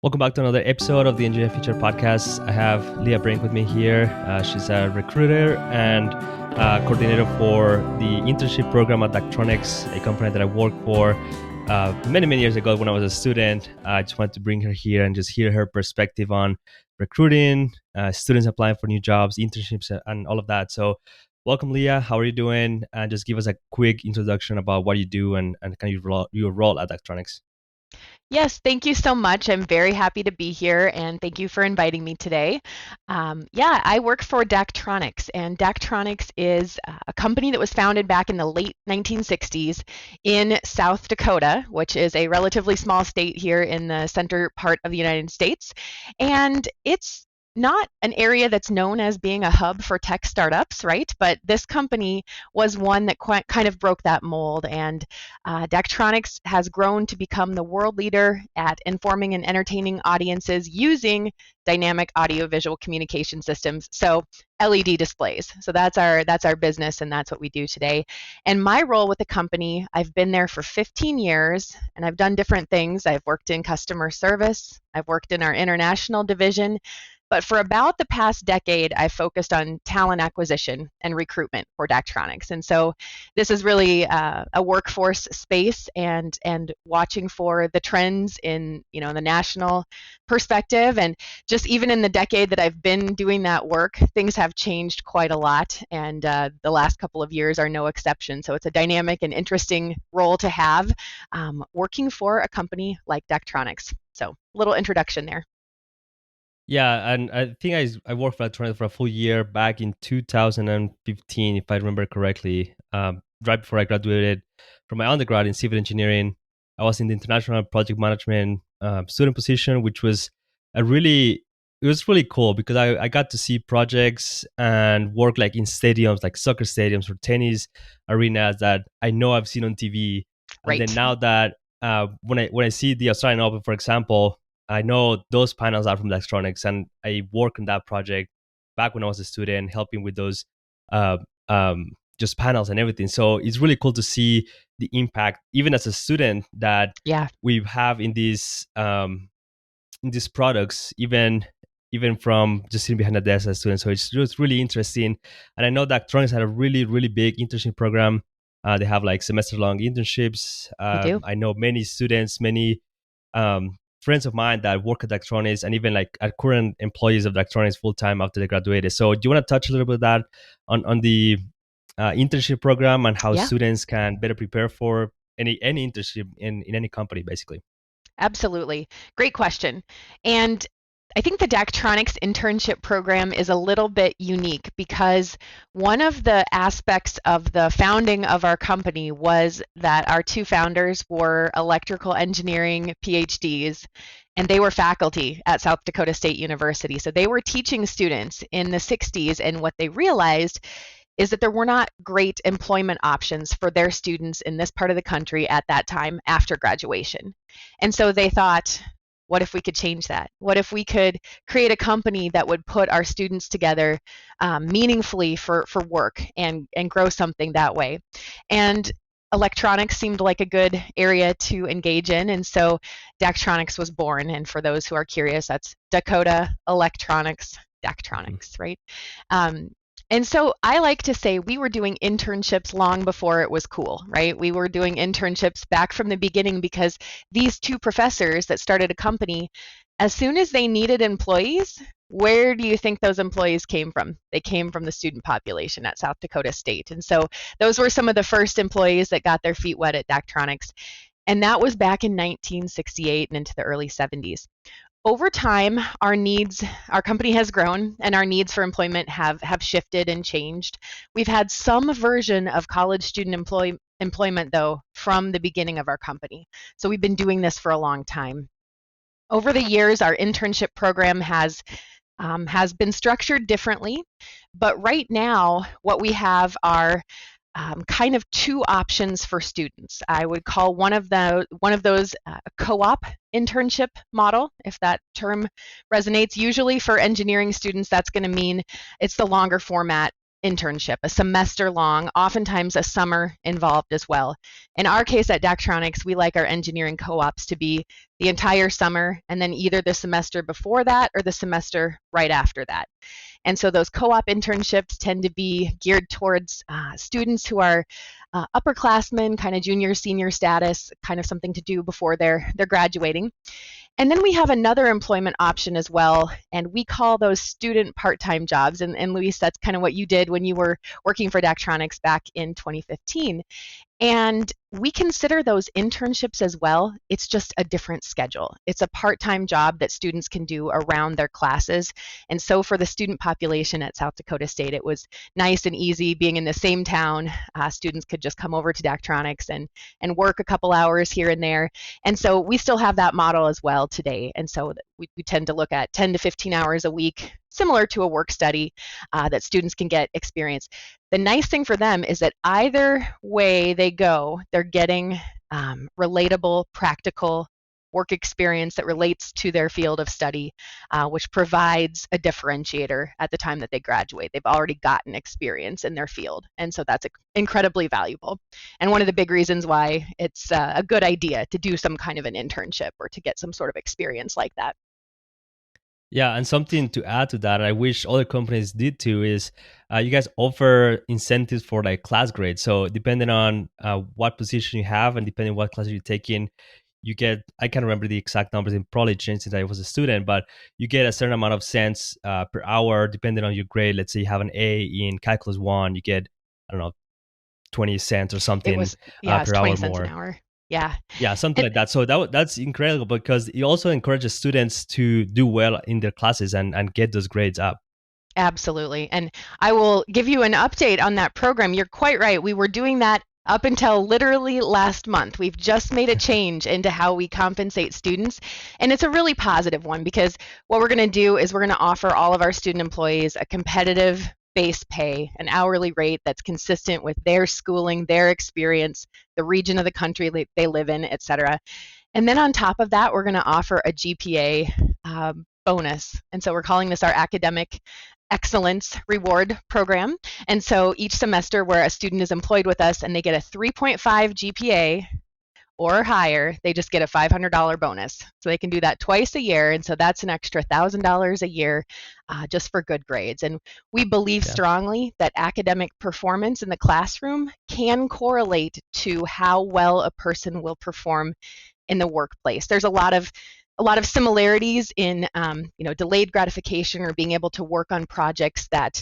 Welcome back to another episode of the Engineering Future Podcast. I have Leah Brink with me here. She's a recruiter and coordinator for the internship program at Daktronics, a company that I worked for many years ago when I was a student. I just wanted to bring her here and just hear her perspective on recruiting, students applying for new jobs, internships, and all of that. So welcome, Leah. How are you doing? And just give us a quick introduction about what you do and kind of your role at Daktronics. Yes, thank you so much. I'm very happy to be here, and thank you for inviting me today. I work for Daktronics, and Daktronics is a company that was founded back in the late 1960s in South Dakota, which is a relatively small state here in the center part of the United States. And it's not an area that's known as being a hub for tech startups, right? But this company was one that kind of broke that mold, and Daktronics has grown to become the world leader at informing and entertaining audiences using dynamic audiovisual communication systems. So LED displays. So that's our business, and that's what we do today. And my role with the company, I've been there for 15 years, and I've done different things. I've worked in customer service. I've worked in our international division. But for about the past decade, I've focused on talent acquisition and recruitment for Daktronics. And so this is really a workforce space and watching for the trends in the national perspective. And just even in the decade that I've been doing that work, things have changed quite a lot. And the last couple of years are no exception. So it's a dynamic and interesting role to have working for a company like Daktronics. So a little introduction there. Yeah, and I think I worked for Daktronics for a full year back in 2015, if I remember correctly. Right before I graduated from my undergrad in civil engineering, I was in the international project management student position, which was it was really cool because I got to see projects and work like in stadiums, like soccer stadiums or tennis arenas that I know I've seen on TV. And then Right. now that when I see the Australian Open, for example, I know those panels are from Daktronics, and I worked on that project back when I was a student, helping with those uh, just panels and everything. So it's really cool to see the impact, even as a student, that Yeah. we have in these products, even from just sitting behind a desk as a student. So it's just really interesting. And I know that Daktronics had a really big internship program. They have like semester-long internships. We do. I know many students, many friends of mine that work at Daktronics, and even like are current employees of Daktronics full time after they graduated. So do you want to touch a little bit of that on the internship program and how Yeah. students can better prepare for any internship in any company, basically? Absolutely. Great question. And I think the Daktronics internship program is a little bit unique because one of the aspects of the founding of our company was that our two founders were electrical engineering PhDs, and they were faculty at South Dakota State University. So they were teaching students in the 60s, and what they realized is that there were not great employment options for their students in this part of the country at that time after graduation. And so they thought, what if we could change that? What if we could create a company that would put our students together meaningfully for work and grow something that way? And electronics seemed like a good area to engage in, and so Daktronics was born. And for those who are curious, that's Dakota Electronics, Daktronics, right? Um, and so I like to say we were doing internships long before it was cool, right? We were doing internships back from the beginning because these two professors that started a company, as soon as they needed employees, where do you think those employees came from? They came from the student population at South Dakota State. And so those were some of the first employees that got their feet wet at Daktronics. And that was back in 1968 and into the early 70s. Over time, our company has grown, and our needs for employment have shifted and changed. We've had some version of college student employment, though, from the beginning of our company. So we've been doing this for a long time. Over the years, our internship program has been structured differently, but right now, what we have are kind of two options for students. I would call one of those a co-op internship model, if that term resonates. Usually for engineering students, that's going to mean it's the longer format internship, a semester long, oftentimes a summer involved as well. In our case at Daktronics, we like our engineering co-ops to be the entire summer and then either the semester before that or the semester right after that. And so those co-op internships tend to be geared towards students who are upperclassmen, kind of junior, senior status, kind of something to do before they're graduating. And then we have another employment option as well, and we call those student part-time jobs. And Luis, that's kind of what you did when you were working for Daktronics back in 2015. And we consider those internships as well. It's just a different schedule. It's a part-time job that students can do around their classes. And so for the student population at South Dakota State, it was nice and easy being in the same town. Students could just come over to Daktronics and work a couple hours here and there. And so we still have that model as well today. And so we tend to look at 10 to 15 hours a week, similar to a work study that students can get experience. The nice thing for them is that either way they go, they're getting relatable, practical work experience that relates to their field of study, which provides a differentiator at the time that they graduate. They've already gotten experience in their field, and so that's incredibly valuable. And one of the big reasons why it's a good idea to do some kind of an internship or to get some sort of experience like that. Yeah, and something to add to that, I wish other companies did too, is you guys offer incentives for like class grades. So depending on what position you have and depending on what class you're taking, you get, I can't remember the exact numbers, it probably changed since I was a student, but you get a certain amount of cents per hour depending on your grade. Let's say you have an A in Calculus 1, you get, I don't know, 20 cents or something It was per 20 hour cents more. an hour. Yeah. Yeah, something And like that. So that's incredible because it also encourages students to do well in their classes and get those grades up. absolutely. And I will give you an update on that program. You're quite right. We were doing that up until literally last month. We've just made a change into how we compensate students. And it's a really positive one because what we're going to do is we're going to offer all of our student employees a competitive base pay, an hourly rate that's consistent with their schooling, their experience, the region of the country they live in, et cetera. And then on top of that, we're going to offer a GPA bonus. And so we're calling this our academic excellence reward program. And so each semester where a student is employed with us and they get a 3.5 GPA or higher, they just get a $500 bonus. So they can do that twice a year. And so that's an extra $1,000 a year just for good grades. And we believe strongly that academic performance in the classroom can correlate to how well a person will perform in the workplace. There's a lot of similarities in delayed gratification or being able to work on projects that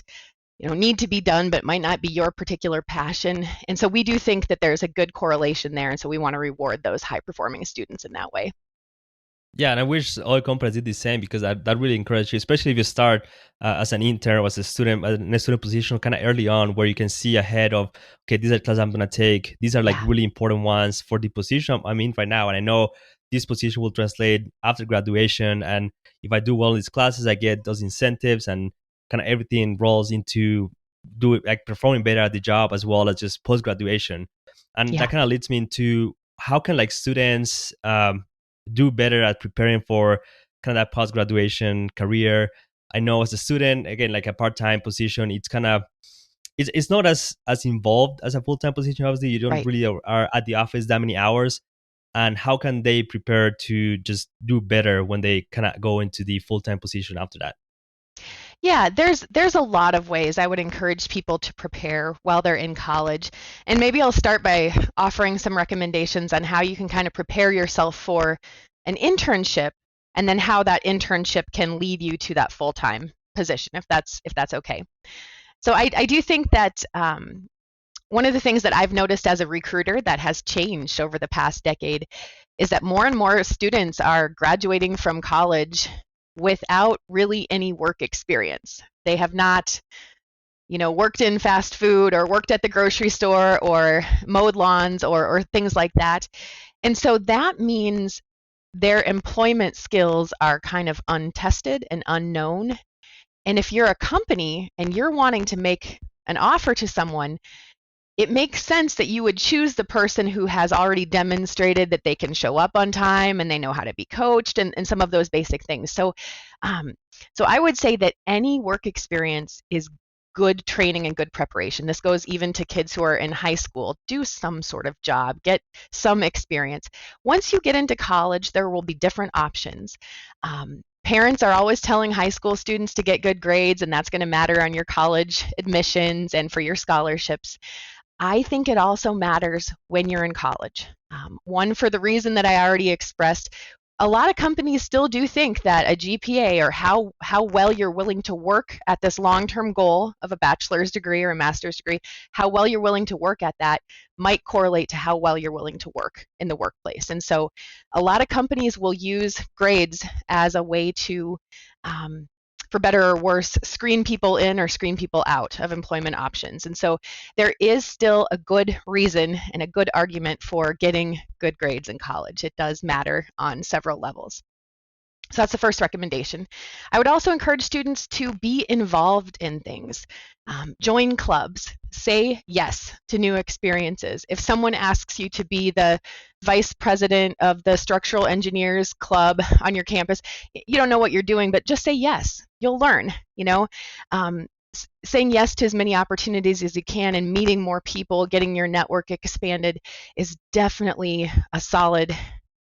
need to be done but might not be your particular passion. And so we do think that there's a good correlation there, and so we want to reward those high performing students in that way. Yeah, and I wish all companies did the same because that really encourages you, especially if you start as an intern or as a student, in a student position kind of early on where you can see ahead of, okay, these are classes I'm going to take. These are like really important ones for the position I'm in right now. And I know this position will translate after graduation. And if I do well in these classes, I get those incentives and kind of everything rolls into performing better at the job as well as just post-graduation. And that kind of leads me into how can like students do better at preparing for kind of that post-graduation career. I know as a student, again, like a part-time position, it's kind of, it's not as involved as a full-time position. Obviously, you don't really are at the office that many hours. And how can they prepare to just do better when they kind of go into the full-time position after that? Yeah, there's a lot of ways I would encourage people to prepare while they're in college. And maybe I'll start by offering some recommendations on how you can kind of prepare yourself for an internship and then how that internship can lead you to that full-time position, if that's okay. So I do think that one of the things that I've noticed as a recruiter that has changed over the past decade is that more and more students are graduating from college without really any work experience. They have not, worked in fast food or worked at the grocery store or mowed lawns or things like that. And so that means their employment skills are kind of untested and unknown. And if you're a company and you're wanting to make an offer to someone, it makes sense that you would choose the person who has already demonstrated that they can show up on time and they know how to be coached and some of those basic things. So I would say that any work experience is good training and good preparation. This goes even to kids who are in high school. Do some sort of job, get some experience. Once you get into college, there will be different options. Parents are always telling high school students to get good grades, and that's going to matter on your college admissions and for your scholarships. I think it also matters when you're in college. One, for the reason that I already expressed, a lot of companies still do think that a GPA or how well you're willing to work at this long-term goal of a bachelor's degree or a master's degree, how well you're willing to work at that might correlate to how well you're willing to work in the workplace. And so a lot of companies will use grades as a way to for better or worse, screen people in or screen people out of employment options. And so there is still a good reason and a good argument for getting good grades in college. It does matter on several levels. So that's the first recommendation. I would also encourage students to be involved in things. Join clubs. Say yes to new experiences. If someone asks you to be the vice president of the structural engineers club on your campus, you don't know what you're doing, but just say yes. You'll learn, saying yes to as many opportunities as you can and meeting more people, getting your network expanded is definitely a solid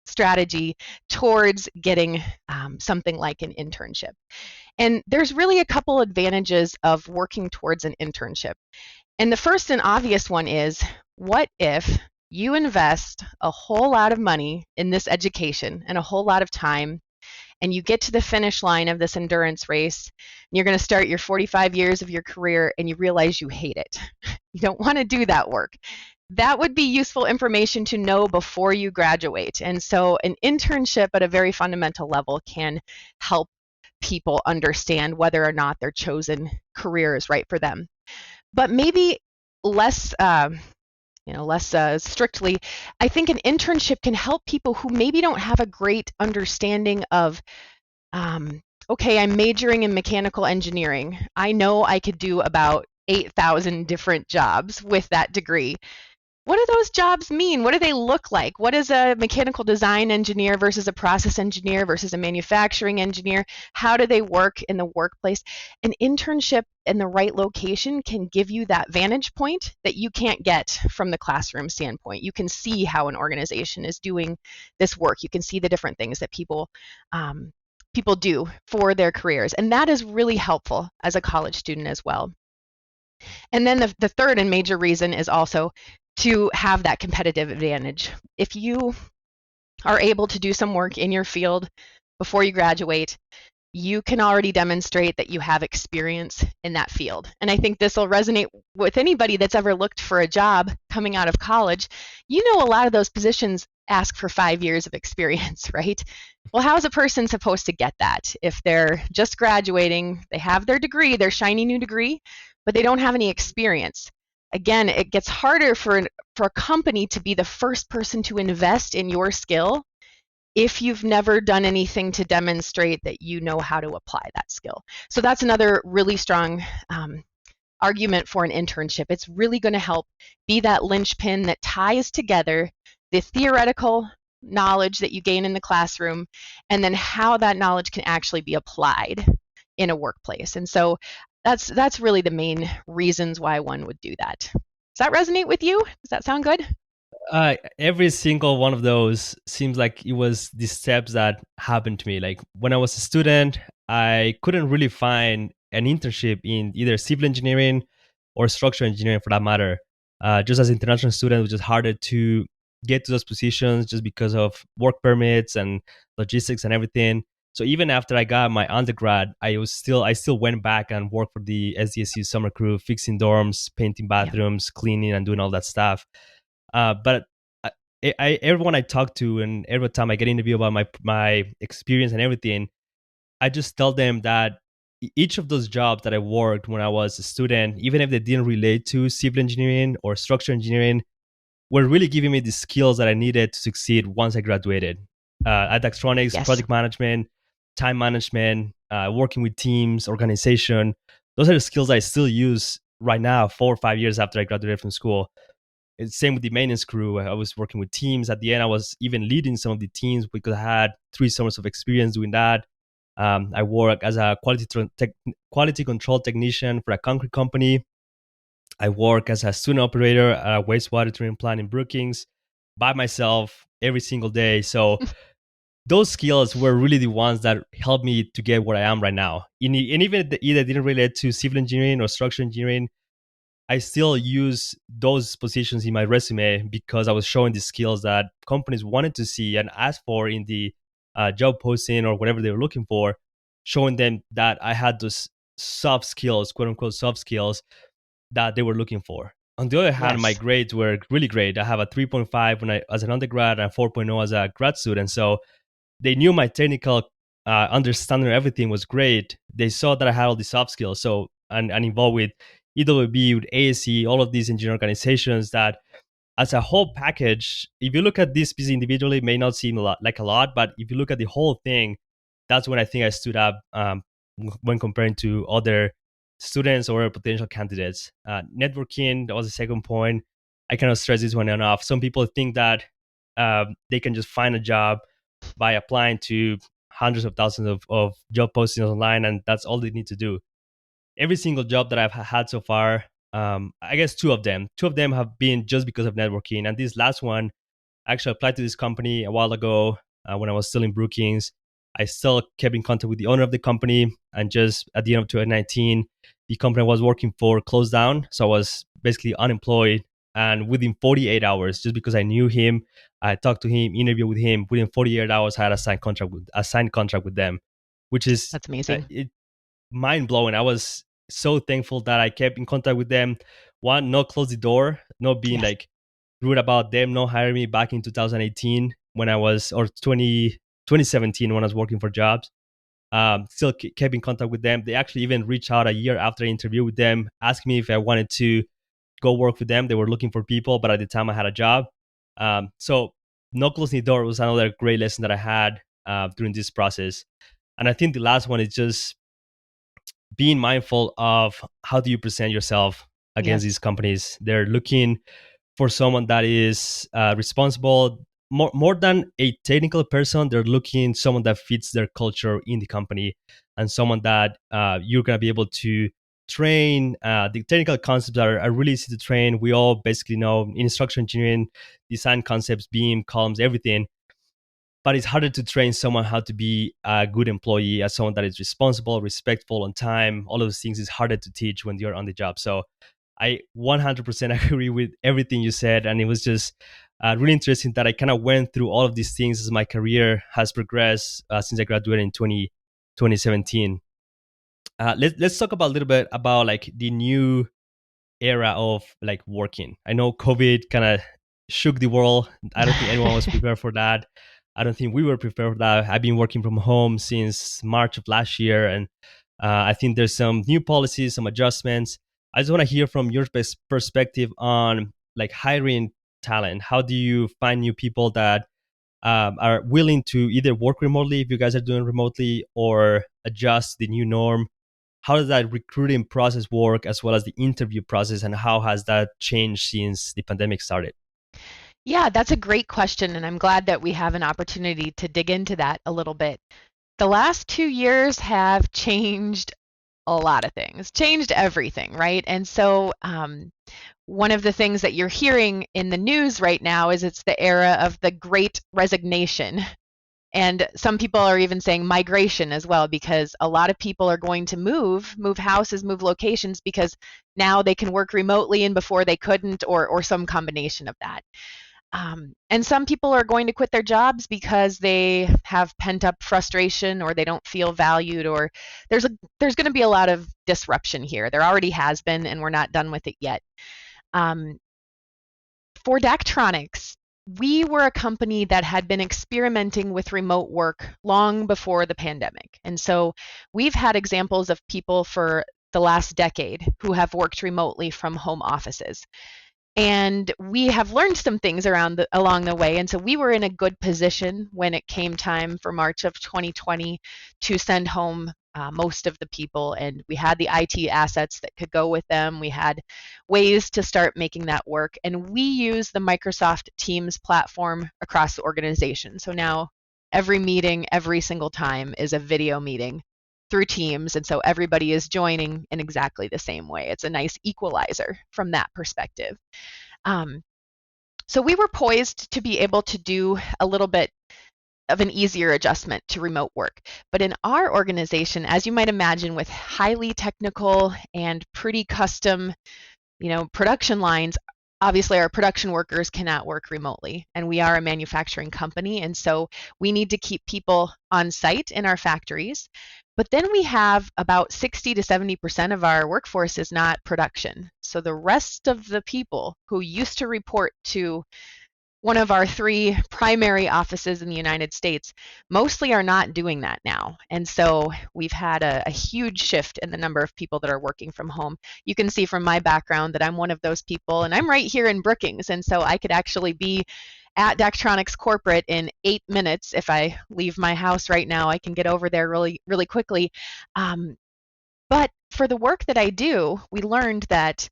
strategy towards getting something like an internship. And there's really a couple advantages of working towards an internship. And the first and obvious one is, what if you invest a whole lot of money in this education and a whole lot of time, and you get to the finish line of this endurance race, and you're going to start your 45 years of your career and you realize you hate it. You don't want to do that work. That would be useful information to know before you graduate. And so an internship at a very fundamental level can help people understand whether or not their chosen career is right for them. But maybe less strictly, I think an internship can help people who maybe don't have a great understanding of, okay, I'm majoring in mechanical engineering. I know I could do about 8,000 different jobs with that degree. What do those jobs mean? What do they look like? What is a mechanical design engineer versus a process engineer versus a manufacturing engineer? How do they work in the workplace? An internship in the right location can give you that vantage point that you can't get from the classroom standpoint. You can see how an organization is doing this work. You can see the different things that people do for their careers. And that is really helpful as a college student as well. And then the third and major reason is also to have that competitive advantage. If you are able to do some work in your field before you graduate, you can already demonstrate that you have experience in that field. And I think this will resonate with anybody that's ever looked for a job coming out of college. You know, a lot of those positions ask for 5 years of experience, right? Well, how is a person supposed to get that if they're just graduating, they have their degree, their shiny new degree, but they don't have any experience? Again, it gets harder for a company to be the first person to invest in your skill if you've never done anything to demonstrate that you know how to apply that skill. So that's another really strong argument for an internship. It's really going to help be that linchpin that ties together the theoretical knowledge that you gain in the classroom and then how that knowledge can actually be applied in a workplace. And so that's really the main reasons why one would do that. Does that resonate with you? Does that sound good? Every single one of those seems like it was the steps that happened to me. Like when I was a student, I couldn't really find an internship in either civil engineering or structural engineering for that matter. Just as an international student, it was just harder to get to those positions just because of work permits and logistics and everything. So even after I got my undergrad, I still went back and worked for the SDSU summer crew, fixing dorms, painting bathrooms, cleaning, and doing all that stuff. But everyone I talk to, and every time I get interviewed about my experience and everything, I just tell them that each of those jobs that I worked when I was a student, even if they didn't relate to civil engineering or structural engineering, were really giving me the skills that I needed to succeed once I graduated. At Daktronics, Yes. project management, time management, working with teams, organization, those are the skills I still use right now, 4 or 5 years after I graduated from school. It's same with the maintenance crew. I was working with teams. At the end, I was even leading some of the teams because I had 3 summers of experience doing that. I work as a quality control technician for a concrete company. I work as a student operator at a wastewater treatment plant in Brookings by myself every single day. So those skills were really the ones that helped me to get where I am right now. And even if they either didn't relate to civil engineering or structural engineering, I still use those positions in my resume because I was showing the skills that companies wanted to see and asked for in the job posting or whatever they were looking for, showing them that I had those soft skills, quote unquote soft skills that they were looking for. On the other hand, my Yes. grades were really great. I have a 3.5 when I as an undergrad and 4.0 as a grad student. So they knew my technical understanding of everything was great. They saw that I had all the soft skills. So and involved with EWB, with ASE, all of these engineering organizations that as a whole package, if you look at this piece individually, it may not seem a lot, but if you look at the whole thing, that's when I think I stood up when comparing to other students or potential candidates. Networking, that was the second point. I cannot stress this one enough. Some people think that they can just find a job by applying to hundreds of thousands of job postings online, and that's all they need to do. Every single job that I've had so far, I guess two of them have been just because of networking. And this last one, I actually applied to this company a while ago when I was still in Brookings. I still kept in contact with the owner of the company, and just at the end of 2019, the company I was working for closed down. So I was basically unemployed. And within 48 hours, just because I knew him, I talked to him, interviewed with him. Within 48 hours, I had a signed contract with them, which is That's amazing. mind blowing. I was so thankful that I kept in contact with them. One, not close the door, not being Yes. like rude about them, not hiring me back in 2018 when I was, or 2017 when I was working for jobs. Still kept in contact with them. They actually even reached out a year after I interviewed with them, asked me if I wanted to go work with them. They were looking for people, but at the time I had a job. So not closing the door was another great lesson that I had during this process. And I think the last one is just being mindful of how do you present yourself against Yes. these companies. They're looking for someone that is responsible, more than a technical person. They're looking someone that fits their culture in the company, and someone that you're going to be able to train. The technical concepts are really easy to train. We all basically know in structural engineering, design concepts, beam, columns, everything, but it's harder to train someone how to be a good employee, as someone that is responsible, respectful, on time. All of those things is harder to teach when you're on the job. So I 100% agree with everything you said. And it was just really interesting that I kind of went through all of these things as my career has progressed since I graduated in 2017. Let's talk about a little bit about like the new era of like working. I know COVID kind of shook the world. I don't think anyone was prepared for that. I don't think we were prepared for that. I've been working from home since March of last year, and I think there's some new policies, some adjustments. I just want to hear from your perspective on like hiring talent. How do you find new people that are willing to either work remotely if you guys are doing remotely, or adjust the new norm? How does that recruiting process work, as well as the interview process, and how has that changed since the pandemic started? Yeah, that's a great question, and I'm glad that we have an opportunity to dig into that a little bit. The last 2 years have changed a lot of things, changed everything, right? And so, one of the things that you're hearing in the news right now is it's the era of the great resignation. And some people are even saying migration as well, because a lot of people are going to move houses, move locations, because now they can work remotely and before they couldn't, or some combination of that. And some people are going to quit their jobs because they have pent up frustration, or they don't feel valued, or there's going to be a lot of disruption here. There already has been, and we're not done with it yet. Um, for Daktronics, we were a company that had been experimenting with remote work long before the pandemic. And so we've had examples of people for the last decade who have worked remotely from home offices. And we have learned some things along the way. And so we were in a good position when it came time for March of 2020 to send home most of the people. And we had the IT assets that could go with them. We had ways to start making that work. And we use the Microsoft Teams platform across the organization. So now every meeting, every single time is a video meeting through Teams. And so everybody is joining in exactly the same way. It's a nice equalizer from that perspective. So we were poised to be able to do a little bit of an easier adjustment to remote work. But in our organization, as you might imagine, with highly technical and pretty custom, production lines, obviously our production workers cannot work remotely, and we are a manufacturing company, and so we need to keep people on site in our factories. But then we have about 60 to 70% of our workforce is not production. So the rest of the people who used to report to one of our 3 primary offices in the United States mostly are not doing that now. And so we've had a huge shift in the number of people that are working from home. You can see from my background that I'm one of those people, and I'm right here in Brookings. And so I could actually be at Daktronics corporate in 8 minutes. If I leave my house right now, I can get over there really, really quickly. But for the work that I do, we learned that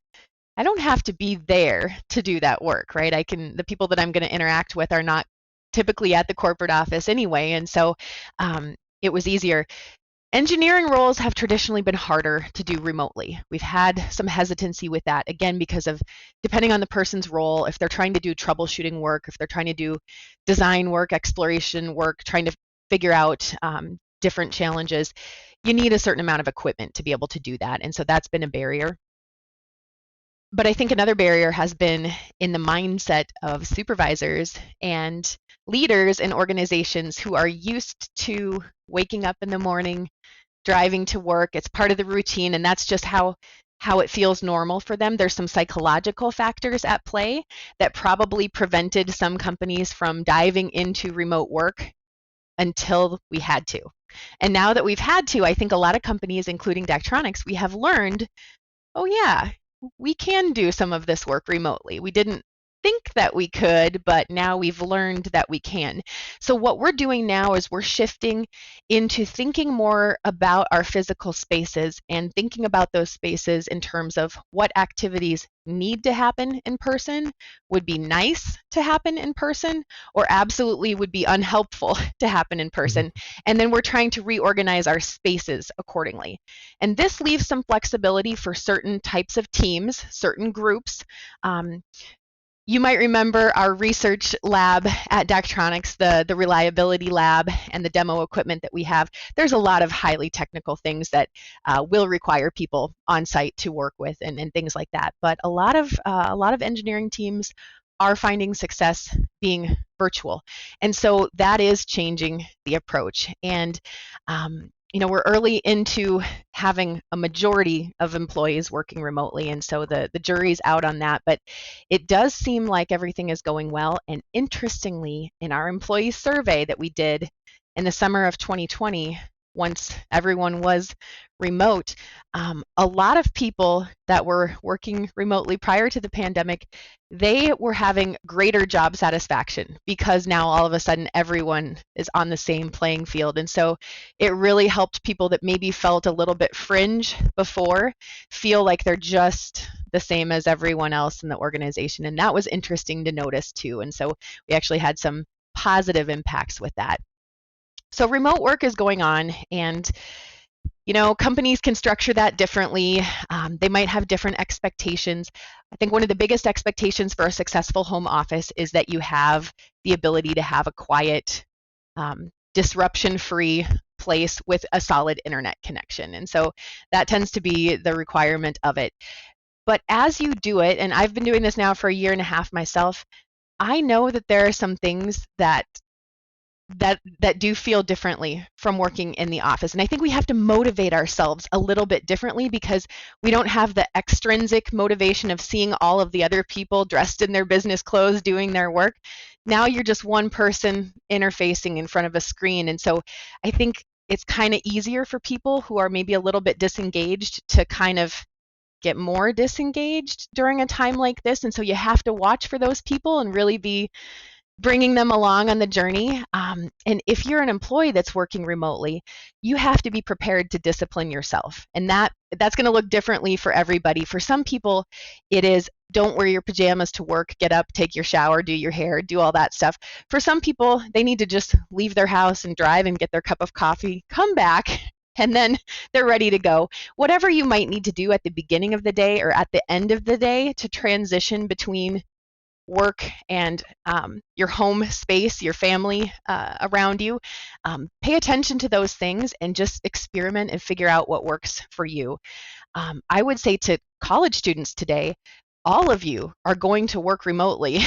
I don't have to be there to do that work, right? The people that I'm going to interact with are not typically at the corporate office anyway, and so it was easier. Engineering roles have traditionally been harder to do remotely. We've had some hesitancy with that, again, because of depending on the person's role, if they're trying to do troubleshooting work, if they're trying to do design work, exploration work, trying to figure out different challenges, you need a certain amount of equipment to be able to do that, and so that's been a barrier. But I think another barrier has been in the mindset of supervisors and leaders in organizations who are used to waking up in the morning, driving to work. It's part of the routine, and that's just how it feels normal for them. There's some psychological factors at play that probably prevented some companies from diving into remote work until we had to. And now that we've had to, I think a lot of companies, including Daktronics, we have learned, oh yeah, we can do some of this work remotely. We didn't think that we could, but now we've learned that we can. So what we're doing now is we're shifting into thinking more about our physical spaces and thinking about those spaces in terms of what activities need to happen in person, would be nice to happen in person, or absolutely would be unhelpful to happen in person. And then we're trying to reorganize our spaces accordingly. And this leaves some flexibility for certain types of teams, certain groups. You might remember our research lab at Daktronics, the reliability lab and the demo equipment that we have. There's a lot of highly technical things that will require people on site to work with and things like that. But a lot of engineering teams are finding success being virtual. And so that is changing the approach. And we're early into having a majority of employees working remotely, and so the jury's out on that, but it does seem like everything is going well. And interestingly, in our employee survey that we did in the summer of 2020, once everyone was remote, a lot of people that were working remotely prior to the pandemic, they were having greater job satisfaction because now all of a sudden everyone is on the same playing field. And so it really helped people that maybe felt a little bit fringe before feel like they're just the same as everyone else in the organization. And that was interesting to notice too. And so we actually had some positive impacts with that. So remote work is going on, and companies can structure that differently. They might have different expectations. I think one of the biggest expectations for a successful home office is that you have the ability to have a quiet, disruption-free place with a solid internet connection. And so that tends to be the requirement of it. But as you do it, and I've been doing this now for a year and a half myself, I know that there are some things that do feel differently from working in the office. And I think we have to motivate ourselves a little bit differently because we don't have the extrinsic motivation of seeing all of the other people dressed in their business clothes doing their work. Now you're just one person interfacing in front of a screen. And so I think it's kind of easier for people who are maybe a little bit disengaged to kind of get more disengaged during a time like this. And so you have to watch for those people and really be bringing them along on the journey. And if you're an employee that's working remotely, you have to be prepared to discipline yourself. And that's going to look differently for everybody. For some people, it is don't wear your pajamas to work, get up, take your shower, do your hair, do all that stuff. For some people, they need to just leave their house and drive and get their cup of coffee, come back, and then they're ready to go. Whatever you might need to do at the beginning of the day or at the end of the day to transition between work and your home space, your family around you, pay attention to those things and just experiment and figure out what works for you. I would say to college students today, all of you are going to work remotely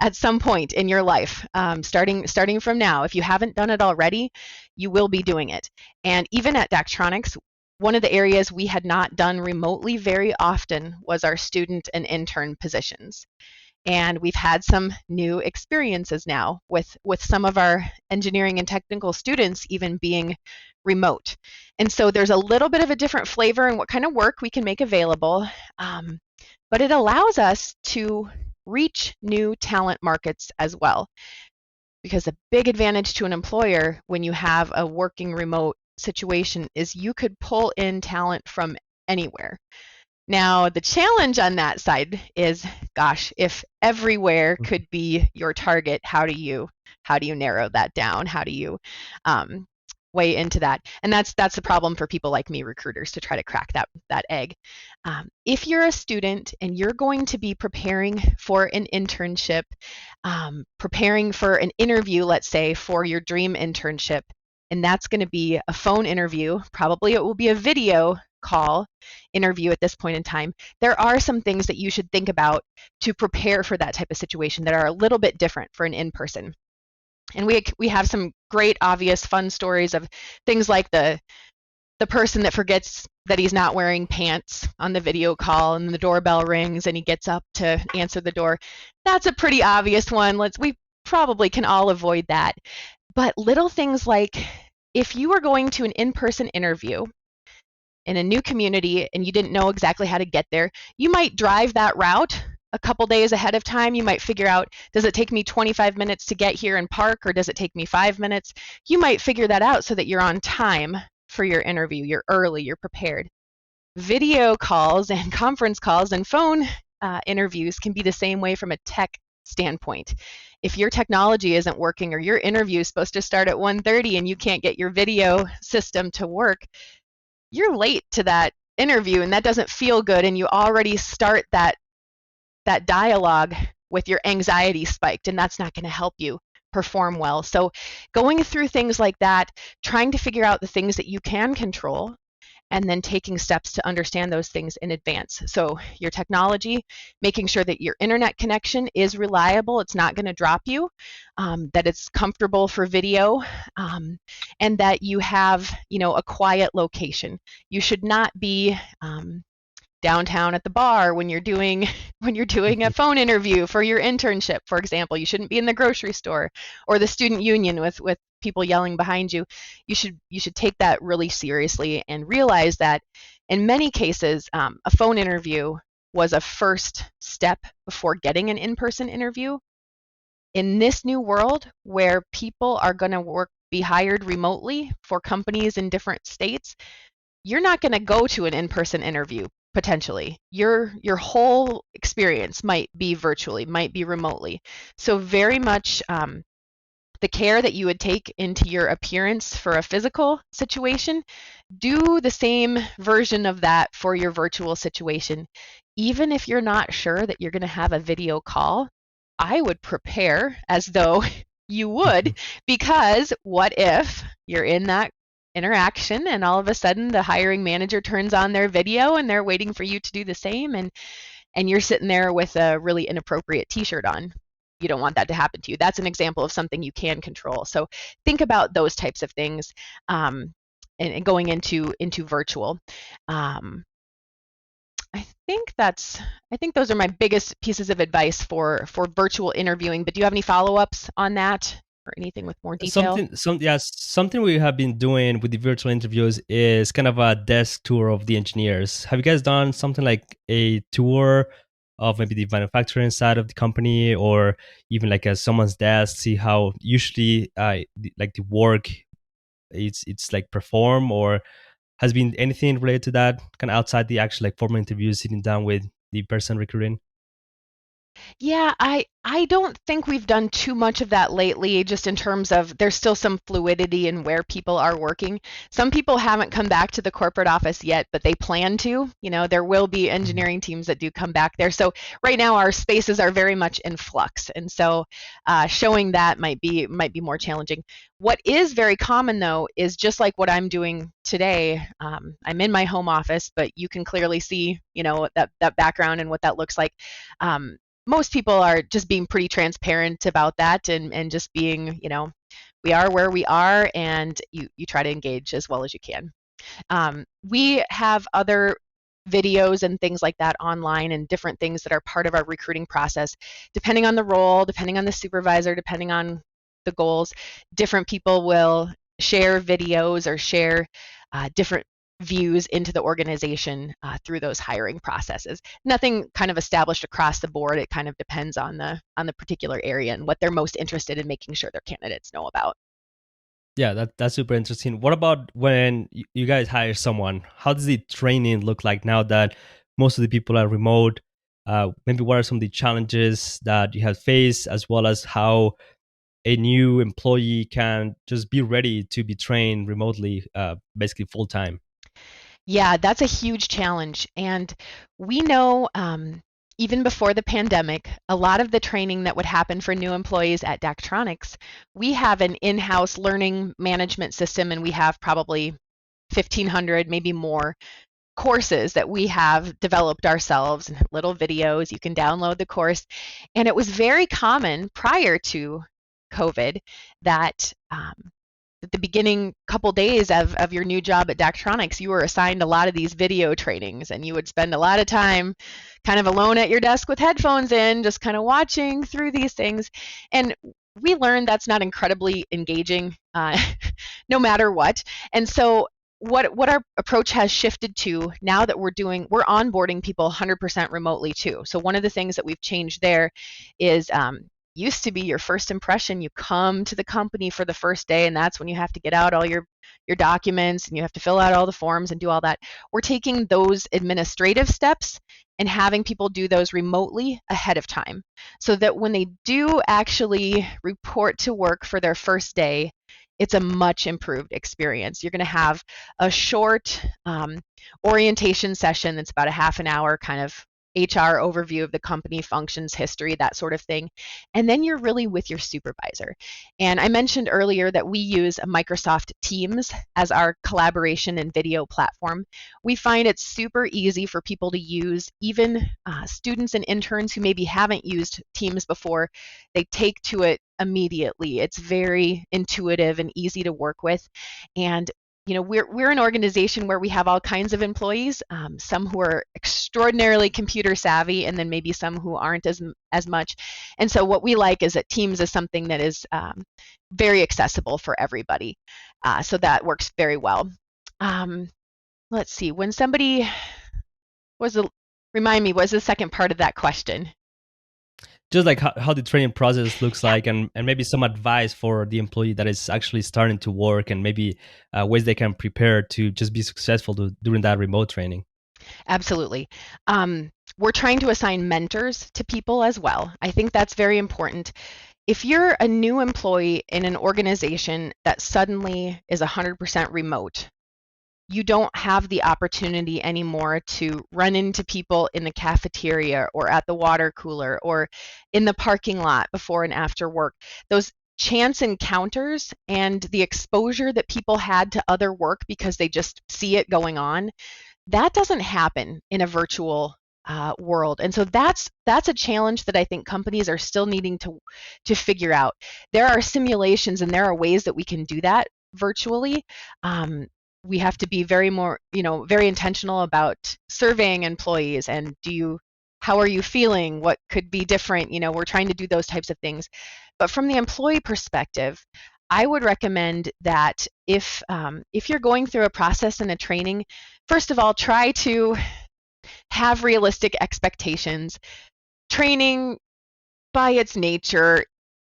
at some point in your life, starting from now. If you haven't done it already, you will be doing it. And even at Daktronics, one of the areas we had not done remotely very often was our student and intern positions. And we've had some new experiences now with some of our engineering and technical students even being remote. And so there's a little bit of a different flavor in what kind of work we can make available, but it allows us to reach new talent markets as well. Because a big advantage to an employer when you have a working remote situation is you could pull in talent from anywhere. Now, the challenge on that side is, gosh, if everywhere could be your target, how do you narrow that down? How do you weigh into that? And that's the problem for people like me, recruiters, to try to crack that egg. If you're a student and you're going to be preparing for an internship, preparing for an interview, let's say, for your dream internship, and that's going to be a phone interview, probably it will be a video call interview at this point in time, there are some things that you should think about to prepare for that type of situation that are a little bit different for an in-person. And we have some great, obvious, fun stories of things like the person that forgets that he's not wearing pants on the video call and the doorbell rings and he gets up to answer the door. That's a pretty obvious one. We probably can all avoid that. But little things like if you were going to an in-person interview in a new community and you didn't know exactly how to get there, you might drive that route a couple days ahead of time. You might figure out, does it take me 25 minutes to get here and park, or does it take me 5 minutes? You might figure that out so that you're on time for your interview. You're early, you're prepared. Video calls and conference calls and phone interviews can be the same way from a tech standpoint. If your technology isn't working or your interview is supposed to start at 1:30 and you can't get your video system to work, you're late to that interview and that doesn't feel good, and you already start that dialogue with your anxiety spiked, and that's not going to help you perform well. So going through things like that, trying to figure out the things that you can control, and then taking steps to understand those things in advance. So your technology, making sure that your internet connection is reliable, it's not going to drop you, that it's comfortable for video, and that you have, a quiet location. You should not be downtown at the bar when you're doing a phone interview for your internship, for example. You shouldn't be in the grocery store or the student union with people yelling behind you. You should take that really seriously and realize that in many cases, a phone interview was a first step before getting an in-person interview. In this new world where people are going to be hired remotely for companies in different states, you're not going to go to an in-person interview. Potentially, your whole experience might be virtually, might be remotely. So very much the care that you would take into your appearance for a physical situation, do the same version of that for your virtual situation. Even if you're not sure that you're going to have a video call, I would prepare as though you would, because what if you're in that interaction and all of a sudden the hiring manager turns on their video and they're waiting for you to do the same, and you're sitting there with a really inappropriate t-shirt on. You don't want that to happen to you. That's an example of something you can control. So think about those types of things, and going into virtual. I think those are my biggest pieces of advice for virtual interviewing. But do you have any follow-ups on that? Or anything with more detail? Something we have been doing with the virtual interviews is kind of a desk tour of the engineers. Have you guys done something like a tour of maybe the manufacturing side of the company, or even like someone's desk, see how usually like the work it's like perform, or has been anything related to that kind of outside the actual like formal interview, sitting down with the person recruiting? Yeah, I don't think we've done too much of that lately, just in terms of there's still some fluidity in where people are working. Some people haven't come back to the corporate office yet, but they plan to. There will be Mhm. engineering teams that do come back there. So right now our spaces are very much in flux, and so showing that might be more challenging. What is very common though is just like what I'm doing today. I'm in my home office, but you can clearly see, that background and what that looks like. Most people are just being pretty transparent about that, and just being, we are where we are, and you try to engage as well as you can. We have other videos and things like that online, and different things that are part of our recruiting process. Depending on the role, depending on the supervisor, depending on the goals, different people will share videos or share different views into the organization through those hiring processes. Nothing kind of established across the board. It kind of depends on the particular area and what they're most interested in making sure their candidates know about. Yeah, that's super interesting. What about when you guys hire someone? How does the training look like now that most of the people are remote? Maybe what are some of the challenges that you have faced, as well as how a new employee can just be ready to be trained remotely, basically full time? Yeah, that's a huge challenge. And we know, even before the pandemic, a lot of the training that would happen for new employees at Daktronics, we have an in-house learning management system, and we have probably 1,500, maybe more, courses that we have developed ourselves, and little videos. You can download the course. And it was very common prior to COVID that at the beginning couple days of your new job at Daktronics, you were assigned a lot of these video trainings, and you would spend a lot of time kind of alone at your desk with headphones in, just kind of watching through these things. And we learned that's not incredibly engaging, no matter what. And so what our approach has shifted to now that we're onboarding people 100% remotely too. So one of the things that we've changed there is, used to be your first impression, you come to the company for the first day, and that's when you have to get out all your documents, and you have to fill out all the forms and do all that. We're taking those administrative steps and having people do those remotely ahead of time, so that when they do actually report to work for their first day, it's a much improved experience. You're going to have a short orientation session that's about a half an hour, kind of HR overview of the company, functions, history, that sort of thing. And then you're really with your supervisor. And I mentioned earlier that we use Microsoft Teams as our collaboration and video platform. We find it's super easy for people to use, even students and interns who maybe haven't used Teams before. They take to it immediately. It's very intuitive and easy to work with. And we're an organization where we have all kinds of employees, some who are extraordinarily computer savvy, and then maybe some who aren't as much. And so what we like is that Teams is something that is very accessible for everybody. So that works very well. Let's see, when somebody remind me, what was the second part of that question? Just like how the training process looks Yeah. like, and maybe some advice for the employee that is actually starting to work, and maybe ways they can prepare to just be successful during that remote training. Absolutely. We're trying to assign mentors to people as well. I think that's very important. If you're a new employee in an organization that suddenly is 100% remote, you don't have the opportunity anymore to run into people in the cafeteria or at the water cooler or in the parking lot before and after work. Those chance encounters and the exposure that people had to other work because they just see it going on, that doesn't happen in a virtual world. And so that's a challenge that I think companies are still needing to figure out. There are simulations and there are ways that we can do that virtually. We have to be very intentional about surveying employees, and how are you feeling? What could be different? We're trying to do those types of things. But from the employee perspective, I would recommend that if you're going through a process and a training, first of all, try to have realistic expectations. Training by its nature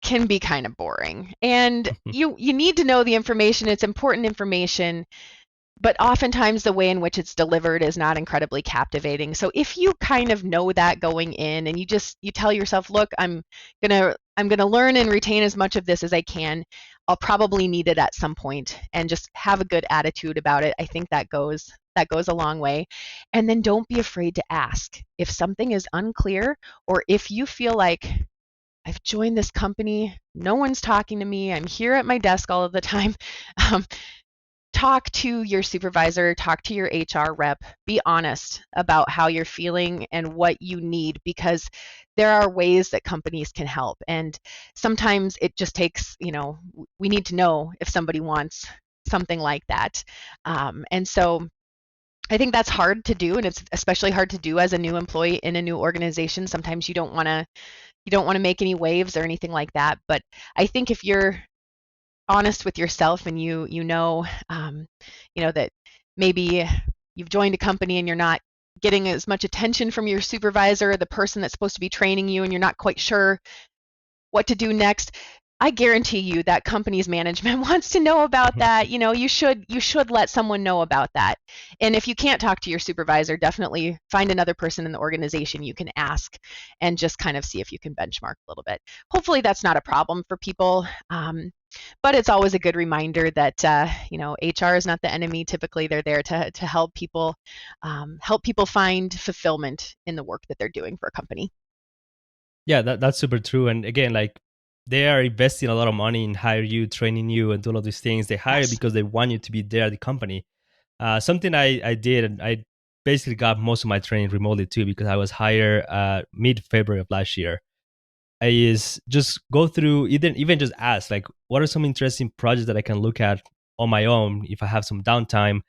can be kind of boring. And you need to know the information. It's important information, but oftentimes the way in which it's delivered is not incredibly captivating. So if you kind of know that going in and you tell yourself, look, I'm going to learn and retain as much of this as I can. I'll probably need it at some point, and just have a good attitude about it. I think that goes a long way. And then don't be afraid to ask. If something is unclear, or if you feel like I've joined this company, no one's talking to me, I'm here at my desk all of the time. Um, Talk to your supervisor, talk to your HR rep, be honest about how you're feeling and what you need, because there are ways that companies can help. And sometimes it just takes, we need to know if somebody wants something like that. And so I think that's hard to do, and it's especially hard to do as a new employee in a new organization. Sometimes you don't want to make any waves or anything like that. But I think if you're honest with yourself, and that maybe you've joined a company and you're not getting as much attention from your supervisor or the person that's supposed to be training you, and you're not quite sure what to do next, I guarantee you that company's management wants to know about that. You should let someone know about that. And if you can't talk to your supervisor, definitely find another person in the organization you can ask, and just kind of see if you can benchmark a little bit. Hopefully that's not a problem for people. But it's always a good reminder that HR is not the enemy. Typically, they're there to help people find fulfillment in the work that they're doing for a company. Yeah, that's super true. And again, like they are investing a lot of money in hire you, training you, and do all of these things. They hire Yes. because they want you to be there at the company. Something I did, and I basically got most of my training remotely too, because I was hired mid-February of last year. I is just go through, even just ask, like, what are some interesting projects that I can look at on my own if I have some downtime,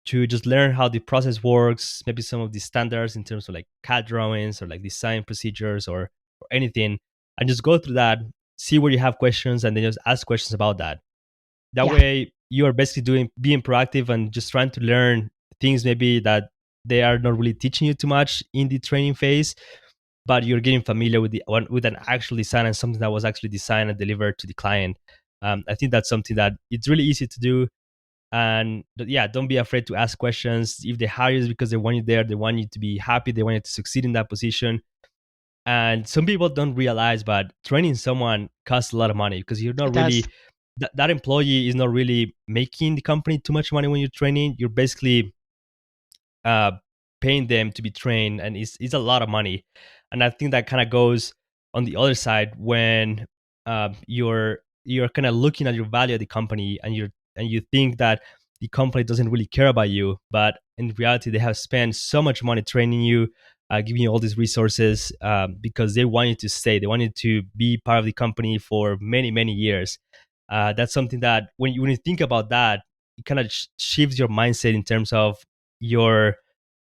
to just learn how the process works, maybe some of the standards in terms of like CAD drawings or like design procedures, or anything, and just go through that, see where you have questions, and then just ask questions about that. That Yeah, way, you are basically being proactive and just trying to learn things maybe that they are not really teaching you too much in the training phase, but you're getting familiar with with an actual design and something that was actually designed and delivered to the client. I think that's something that it's really easy to do. And yeah, don't be afraid to ask questions. If they hire you, it's because they want you there, they want you to be happy, they want you to succeed in that position. And some people don't realize, but training someone costs a lot of money, because you're not it does. really that employee is not really making the company too much money when you're training. You're basically uh, paying them to be trained, and it's a lot of money. And I think that kind of goes on the other side when you're kind of looking at your value at the company, and you think that the company doesn't really care about you, but in reality they have spent so much money training you, giving you all these resources, because they want you to stay, they want you to be part of the company for many years. That's something that when you think about that, it kind of shifts your mindset in terms of your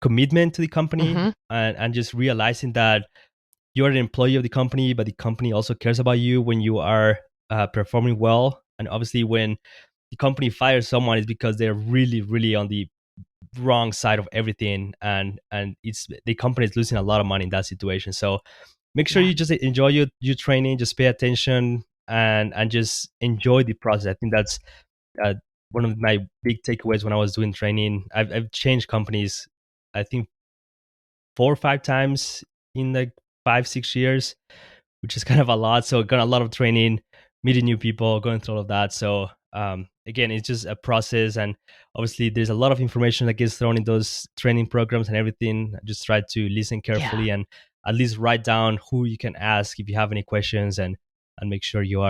commitment to the company, Hmm. and just realizing that you're an employee of the company, but the company also cares about you when you are performing well. And obviously, when the company fires someone, it's because they're really on the wrong side of everything, and it's the company is losing a lot of money in that situation. So make sure Yeah. you just enjoy your training, just pay attention, and just enjoy the process. I think that's uh, one of my big takeaways when I was doing training. I've changed companies, I think 4 or 5 times in like 5 6 years, which is kind of a lot. So got a lot of training, meeting new people, going through all of that. So again, it's just a process, and obviously there's a lot of information that gets thrown in those training programs and everything. I just try to listen Yeah. carefully, and at least write down who you can ask if you have any questions, and make sure you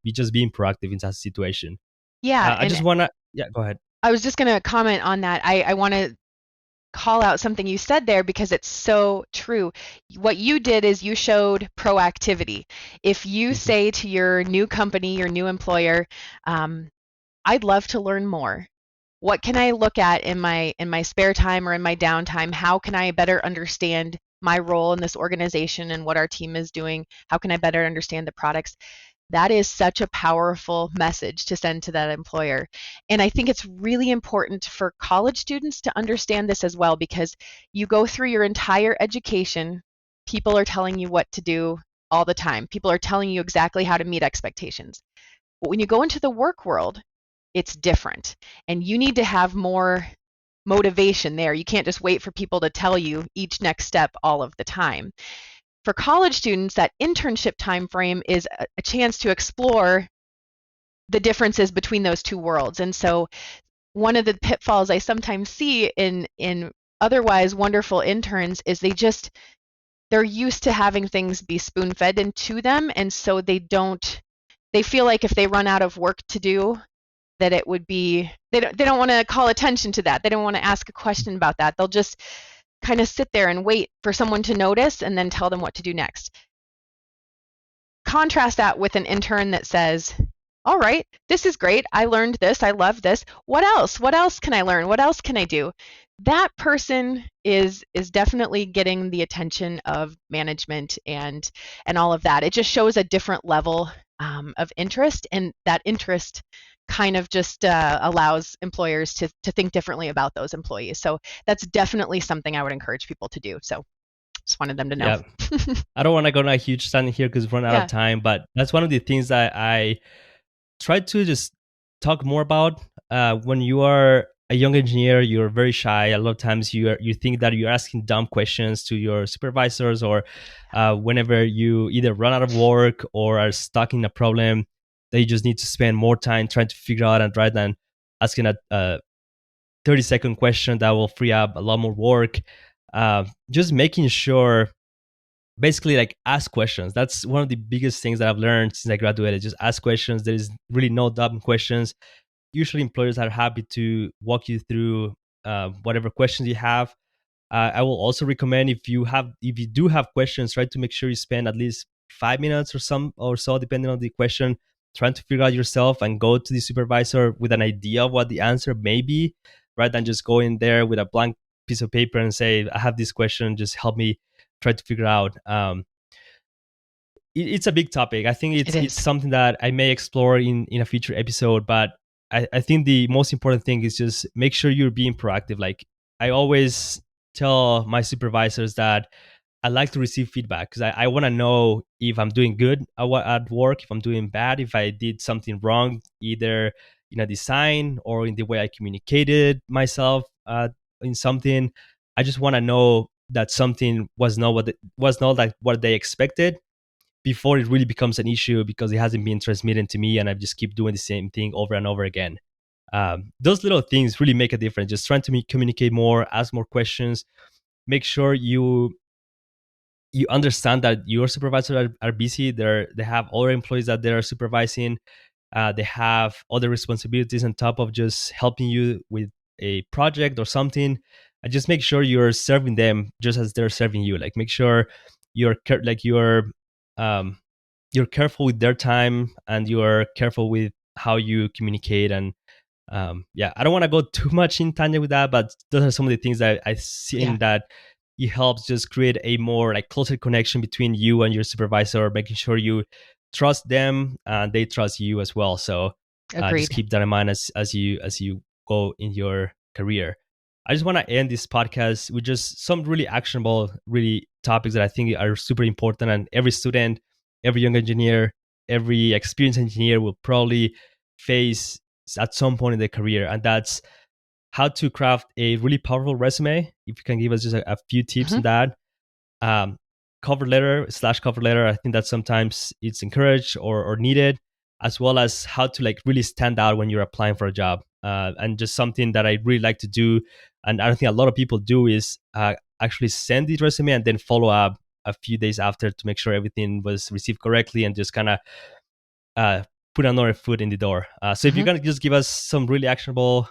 just being proactive in that situation. Yeah. I And just wanna, yeah, go ahead. I was just going to comment on that. I want to call out something you said there, because it's so true. What you did is you showed proactivity. If you Hmm. say to your new company, your new employer, um, I'd love to learn more. What can I look at in my spare time or in my downtime? How can I better understand my role in this organization and what our team is doing? How can I better understand the products? that is such a powerful message to send to that employer. And I think it's really important for college students to understand this as well, because you go through your entire education, people are telling you what to do all the time. People are telling you exactly how to meet expectations. But when you go into the work world, it's different. And you need to have more motivation there. You can't just wait for people to tell you each next step all of the time. For college students, that internship time frame is a chance to explore the differences between those two worlds. And so one of the pitfalls I sometimes see in otherwise wonderful interns is they're used to having things be spoon-fed into them, and so they feel like if they run out of work to do, that it would be they don't want to call attention to that. They don't want to ask a question about that. They'll just kind of sit there and wait for someone to notice and then tell them what to do next. Contrast that with an intern that says, all right, this is great. I learned this. I love this. What else? What else can I learn? What else can I do? That person is definitely getting the attention of management and all of that. It just shows a different level of interest, and that interest kind of just allows employers to think differently about those employees. So that's definitely something I would encourage people to do. So just wanted them to know. Yeah. I don't want to go on a huge stand here because we're run out of time, but that's one of the things that I try to just talk more about. When you are a young engineer, you're very shy. A lot of times you think that you're asking dumb questions to your supervisors, or whenever you either run out of work or are stuck in a problem that you just need to spend more time trying to figure out, and rather than asking a 30-second question that will free up a lot more work. Just making sure, basically, like, ask questions. That's one of the biggest things that I've learned since I graduated. Just ask questions. There is really no dumb questions. Usually employers are happy to walk you through whatever questions you have. I will also recommend, if you do have questions, try to make sure you spend at least 5 minutes or so, depending on the question, trying to figure out yourself, and go to the supervisor with an idea of what the answer may be, rather than just go in there with a blank piece of paper and say, I have this question, just help me try to figure out. It's a big topic. I think it's something that I may explore in a future episode, but I think the most important thing is just make sure you're being proactive. Like, I always tell my supervisors that I like to receive feedback, because I want to know if I'm doing good at work, if I'm doing bad, if I did something wrong, either in a design or in the way I communicated myself in something. I just want to know that something was not like what they expected, before it really becomes an issue because it hasn't been transmitted to me and I just keep doing the same thing over and over again. Those little things really make a difference. Just trying to communicate more, ask more questions, make sure you understand that your supervisors are busy. They have other employees that they are supervising. They have other responsibilities on top of just helping you with a project or something. And just make sure you're serving them just as they're serving you. Like, make sure you're you're careful with their time, and you're careful with how you communicate. And I don't want to go too much in tangent with that, but those are some of the things that I see in that it helps just create a more like closer connection between you and your supervisor, making sure you trust them and they trust you as well. So just keep that in mind as you go in your career. I just want to end this podcast with just some really actionable, really topics that I think are super important, and every student, every young engineer, every experienced engineer will probably face at some point in their career. And that's how to craft a really powerful resume. If you can give us just a few tips on that. Cover letter, I think that sometimes it's encouraged or needed, as well as how to like really stand out when you're applying for a job. And just something that I really like to do, and I don't think a lot of people do, is actually send the resume and then follow up a few days after to make sure everything was received correctly, and just kind of put another foot in the door. So if you're going to just give us some really actionable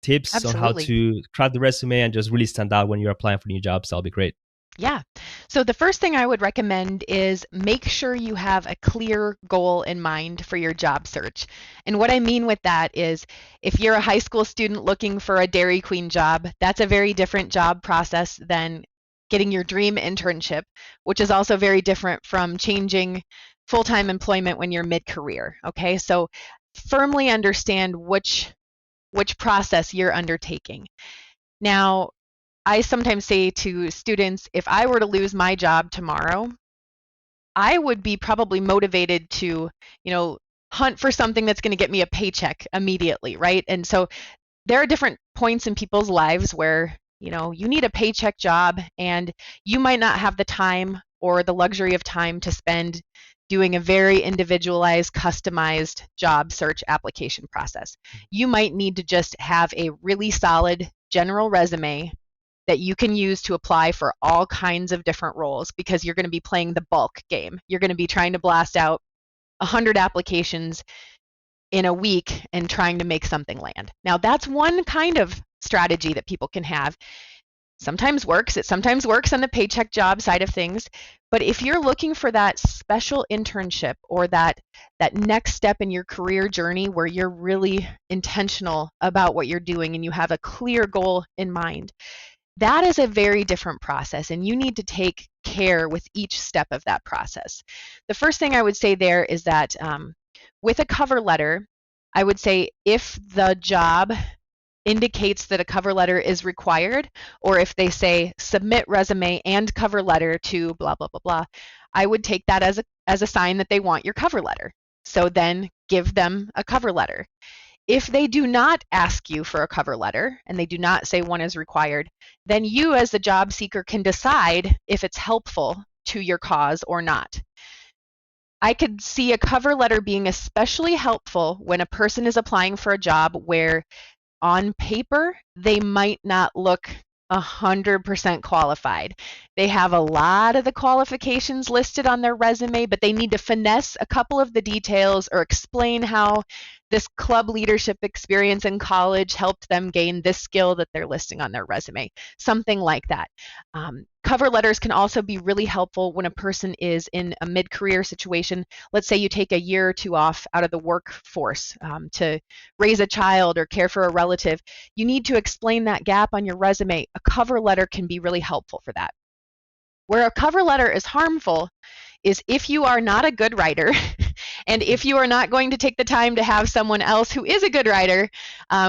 tips on how to craft the resume and just really stand out when you're applying for new jobs, that'll be great. Yeah. So the first thing I would recommend is make sure you have a clear goal in mind for your job search. And what I mean with that is, if you're a high school student looking for a Dairy Queen job, that's a very different job process than getting your dream internship, which is also very different from changing full-time employment when you're mid-career. Okay, so firmly understand which process you're undertaking. Now, I sometimes say to students, if I were to lose my job tomorrow, I would be probably motivated to, hunt for something that's going to get me a paycheck immediately, right? And so there are different points in people's lives where, you need a paycheck job and you might not have the time or the luxury of time to spend doing a very individualized, customized job search application process. You might need to just have a really solid general resume that you can use to apply for all kinds of different roles, because you're going to be playing the bulk game. You're going to be trying to blast out 100 applications in a week and trying to make something land. Now, that's one kind of strategy that people can have. Sometimes works. It sometimes works on the paycheck job side of things. But if you're looking for that special internship or that next step in your career journey where you're really intentional about what you're doing and you have a clear goal in mind, that is a very different process, and you need to take care with each step of that process. The first thing I would say there is that with a cover letter, I would say if the job indicates that a cover letter is required, or if they say submit resume and cover letter to blah, blah, blah, blah, I would take that as a sign that they want your cover letter. So then give them a cover letter. If they do not ask you for a cover letter and they do not say one is required, then you as the job seeker can decide if it's helpful to your cause or not. I could see a cover letter being especially helpful when a person is applying for a job where on paper they might not look 100% qualified. They have a lot of the qualifications listed on their resume, but they need to finesse a couple of the details or explain how this club leadership experience in college helped them gain this skill that they're listing on their resume, something like that. Cover letters can also be really helpful when a person is in a mid-career situation. Let's say you take a year or two off out of the workforce to raise a child or care for a relative. You need to explain that gap on your resume. A cover letter can be really helpful for that. Where a cover letter is harmful is if you are not a good writer and if you are not going to take the time to have someone else who is a good writer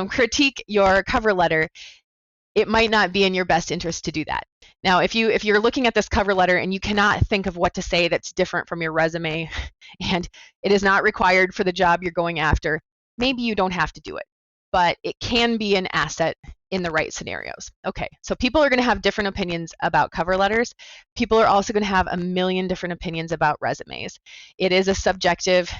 critique your cover letter, it might not be in your best interest to do that. Now, if you're looking at this cover letter and you cannot think of what to say that's different from your resume and it is not required for the job you're going after, maybe you don't have to do it, but it can be an asset in the right scenarios. Okay, so people are going to have different opinions about cover letters. People are also going to have a million different opinions about resumes. It is a subjective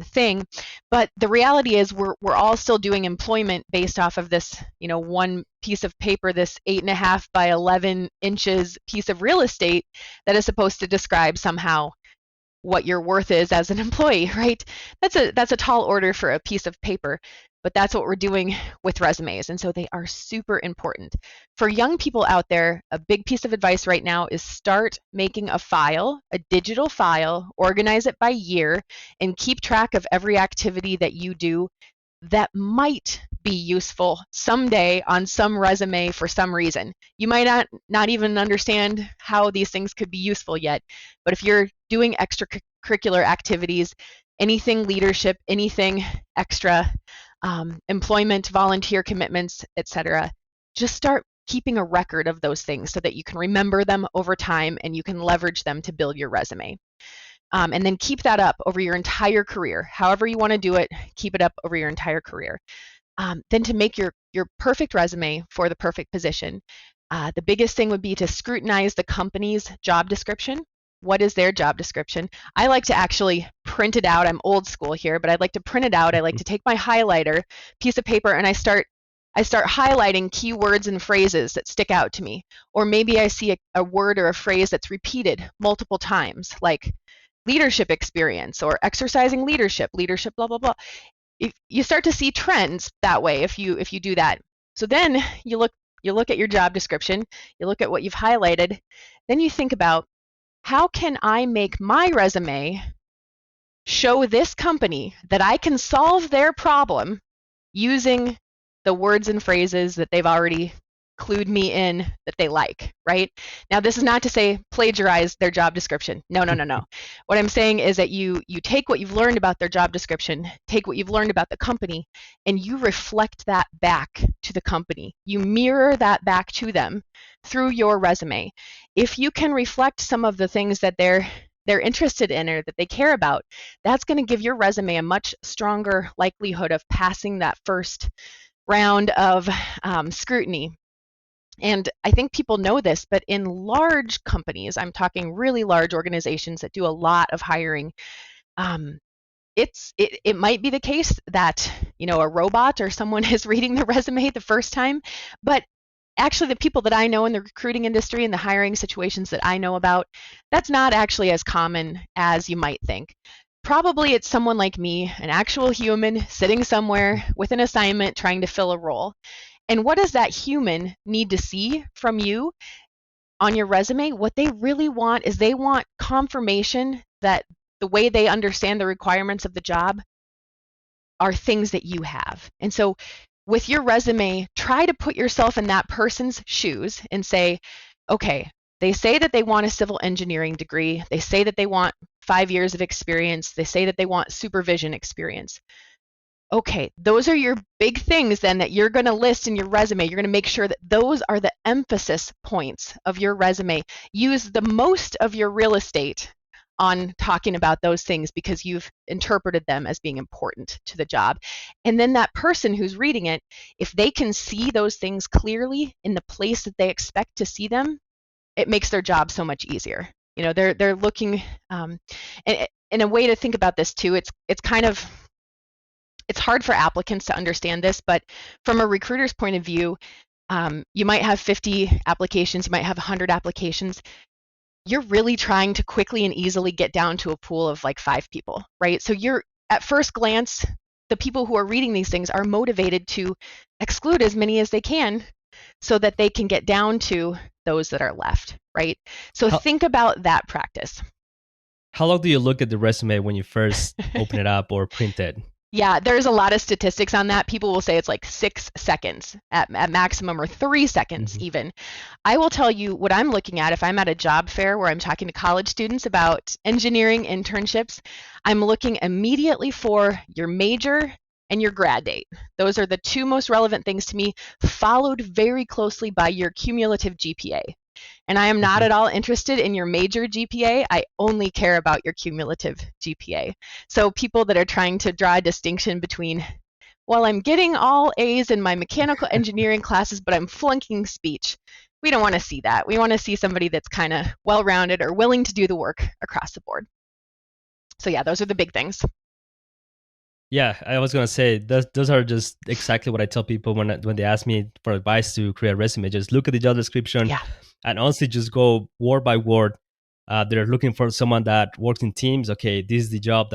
thing, but the reality is we're all still doing employment based off of this, one piece of paper, this 8.5 by 11 inches piece of real estate that is supposed to describe somehow what your worth is as an employee, right? That's a tall order for a piece of paper, but that's what we're doing with resumes, and so they are super important. For young people out there, a big piece of advice right now is start making a file, a digital file, organize it by year, and keep track of every activity that you do that might be useful someday on some resume for some reason. You might not even understand how these things could be useful yet, but if you're doing extracurricular activities, anything leadership, anything extra, employment, volunteer commitments, etc., just start keeping a record of those things so that you can remember them over time and you can leverage them to build your resume. And then keep that up over your entire career. However you want to do it, keep it up over your entire career. Then to make your perfect resume for the perfect position, the biggest thing would be to scrutinize the company's job description. What is their job description? I like to actually print it out. I'm old school here, but I'd like to print it out. I like to take my highlighter, piece of paper, and I start highlighting keywords and phrases that stick out to me. Or maybe I see a word or a phrase that's repeated multiple times, like leadership experience or exercising leadership, blah, blah, blah. You start to see trends that way if you do that. So then you look at your job description, you look at what you've highlighted, then you think about, how can I make my resume show this company that I can solve their problem using the words and phrases that they've already clued me in that they like, right? Now, this is not to say plagiarize their job description. No, no, no, no. What I'm saying is that you take what you've learned about their job description, take what you've learned about the company, and you reflect that back to the company. You mirror that back to them through your resume. If you can reflect some of the things that they're interested in or that they care about, that's going to give your resume a much stronger likelihood of passing that first round of scrutiny. And I think people know this, but in large companies, I'm talking really large organizations that do a lot of hiring, it might be the case that a robot or someone is reading the resume the first time, but actually the people that I know in the recruiting industry and the hiring situations that I know about, that's not actually as common as you might think. Probably it's someone like me, an actual human sitting somewhere with an assignment trying to fill a role. And what does that human need to see from you on your resume? What they really want is they want confirmation that the way they understand the requirements of the job are things that you have. And so with your resume, try to put yourself in that person's shoes and say, okay, they say that they want a civil engineering degree. They say that they want 5 years of experience. They say that they want supervision experience. Okay, those are your big things then that you're going to list in your resume. You're going to make sure that those are the emphasis points of your resume. Use the most of your real estate on talking about those things because you've interpreted them as being important to the job. And then that person who's reading it, if they can see those things clearly in the place that they expect to see them, it makes their job so much easier. They're looking, and a way to think about this too, it's hard for applicants to understand this, but from a recruiter's point of view, you might have 50 applications, you might have 100 applications. You're really trying to quickly and easily get down to a pool of like 5 people, right? So you're, at first glance, the people who are reading these things are motivated to exclude as many as they can so that they can get down to those that are left, right? So think about that practice. How long do you look at the resume when you first open it up or print it? Yeah, there's a lot of statistics on that. People will say it's like 6 seconds at maximum, or 3 seconds even. I will tell you what I'm looking at if I'm at a job fair where I'm talking to college students about engineering internships. I'm looking immediately for your major and your grad date. Those are the 2 most relevant things to me, followed very closely by your cumulative GPA. And I am not at all interested in your major GPA. I only care about your cumulative GPA. So people that are trying to draw a distinction between, well, I'm getting all A's in my mechanical engineering classes, but I'm flunking speech. We don't want to see that. We want to see somebody that's kind of well-rounded or willing to do the work across the board. So yeah, those are the big things. Yeah, I was gonna say those are just exactly what I tell people when they ask me for advice to create a resume. Just look at the job description, and honestly, just go word by word. They're looking for someone that works in teams. Okay, this is the job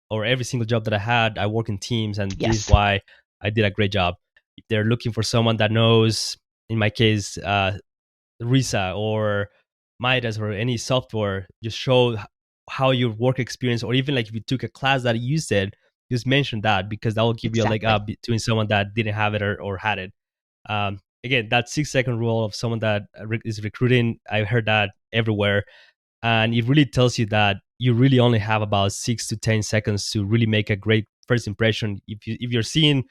or every single job that I had, I work in teams, and this is why I did a great job. If they're looking for someone that knows, in my case, RISA or Midas or any software, just show how your work experience, or even like if you took a class that you said, just mention that, because that will give you a leg up between someone that didn't have it or had it. Again, that 6-second rule of someone that is recruiting, I've heard that everywhere. And it really tells you that you really only have about 6 to 10 seconds to really make a great first impression. If you're seeing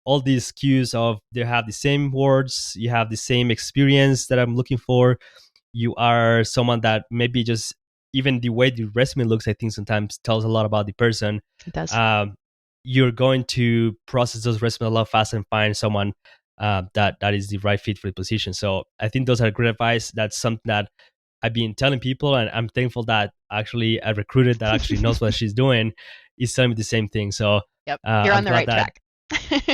all these cues of they have the same words, you have the same experience that I'm looking for, you are someone that maybe just even the way the resume looks, I think sometimes tells a lot about the person. It does. You're going to process those resumes a lot faster and find someone that is the right fit for the position. So I think those are great advice. That's something that I've been telling people, and I'm thankful that actually a recruiter that actually knows what she's doing is telling me the same thing. So you're on the right track.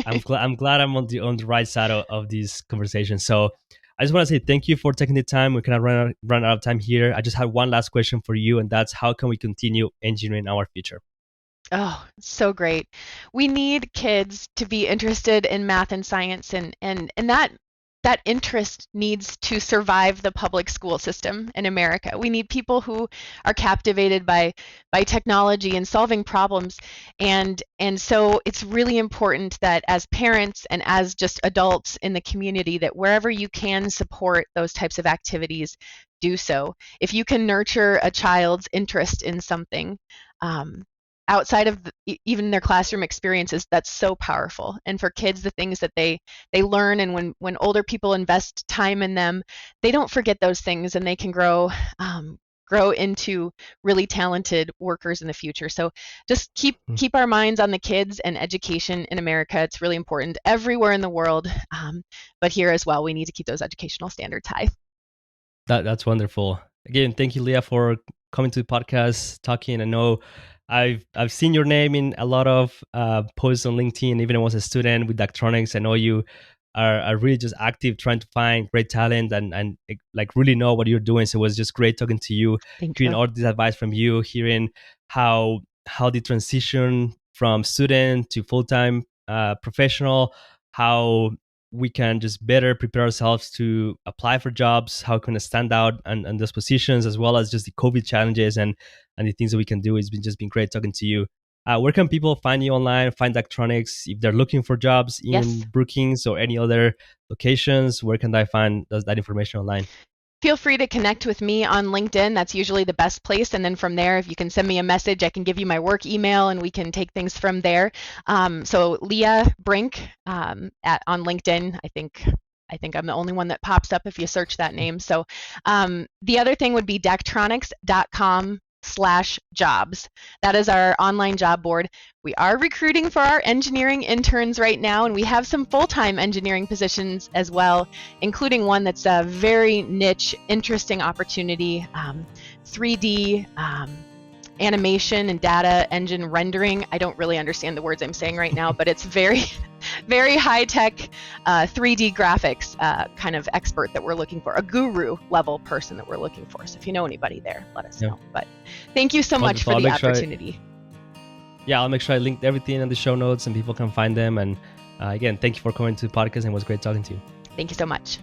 I'm glad I'm on the right side of this conversation. So I just want to say thank you for taking the time. We cannot run out of time here. I just have one last question for you, and that's how can we continue engineering our future? Oh, so great. We need kids to be interested in math and science, and that that interest needs to survive the public school system in America. We need people who are captivated by technology and solving problems. And so it's really important that as parents and as just adults in the community, that wherever you can support those types of activities, do so. If you can nurture a child's interest in something, outside of even their classroom experiences, that's so powerful. And for kids, the things that they learn, and when older people invest time in them, they don't forget those things, and they can grow into really talented workers in the future. So just keep our minds on the kids and education in America. It's really important everywhere in the world, but here as well, we need to keep those educational standards high. That's wonderful. Again, thank you, Leah, for coming to the podcast, talking. I know I've seen your name in a lot of posts on LinkedIn. Even when I was a student with Daktronics, I know you are really just active, trying to find great talent and like really know what you're doing. So it was just great talking to you, hearing all this advice from you, hearing how the transition from student to full-time professional, how we can just better prepare ourselves to apply for jobs, how can we stand out and those positions, as well as just the COVID challenges and the things that we can do. It's been great talking to you. Where can people find you online, find Daktronics, if they're looking for jobs in Brookings or any other locations? Where can they find that information online? Feel free to connect with me on LinkedIn. That's usually the best place. And then from there, if you can send me a message, I can give you my work email and we can take things from there. So Leah Brink on LinkedIn, I think I'm the only one that pops up if you search that name. So the other thing would be Daktronics.com/jobs. That is our online job board. We are recruiting for our engineering interns right now, and we have some full-time engineering positions as well, including one that's a very niche, interesting opportunity, 3D animation and data engine rendering. I don't really understand the words I'm saying right now, but it's very, very high-tech 3D graphics kind of expert that we're looking for, a guru level person that we're looking for. So if you know anybody there, let us know. But thank you so much for the opportunity. I'll make sure I linked everything in the show notes and people can find them. And again, thank you for coming to the podcast, and it was great talking to you. Thank you so much.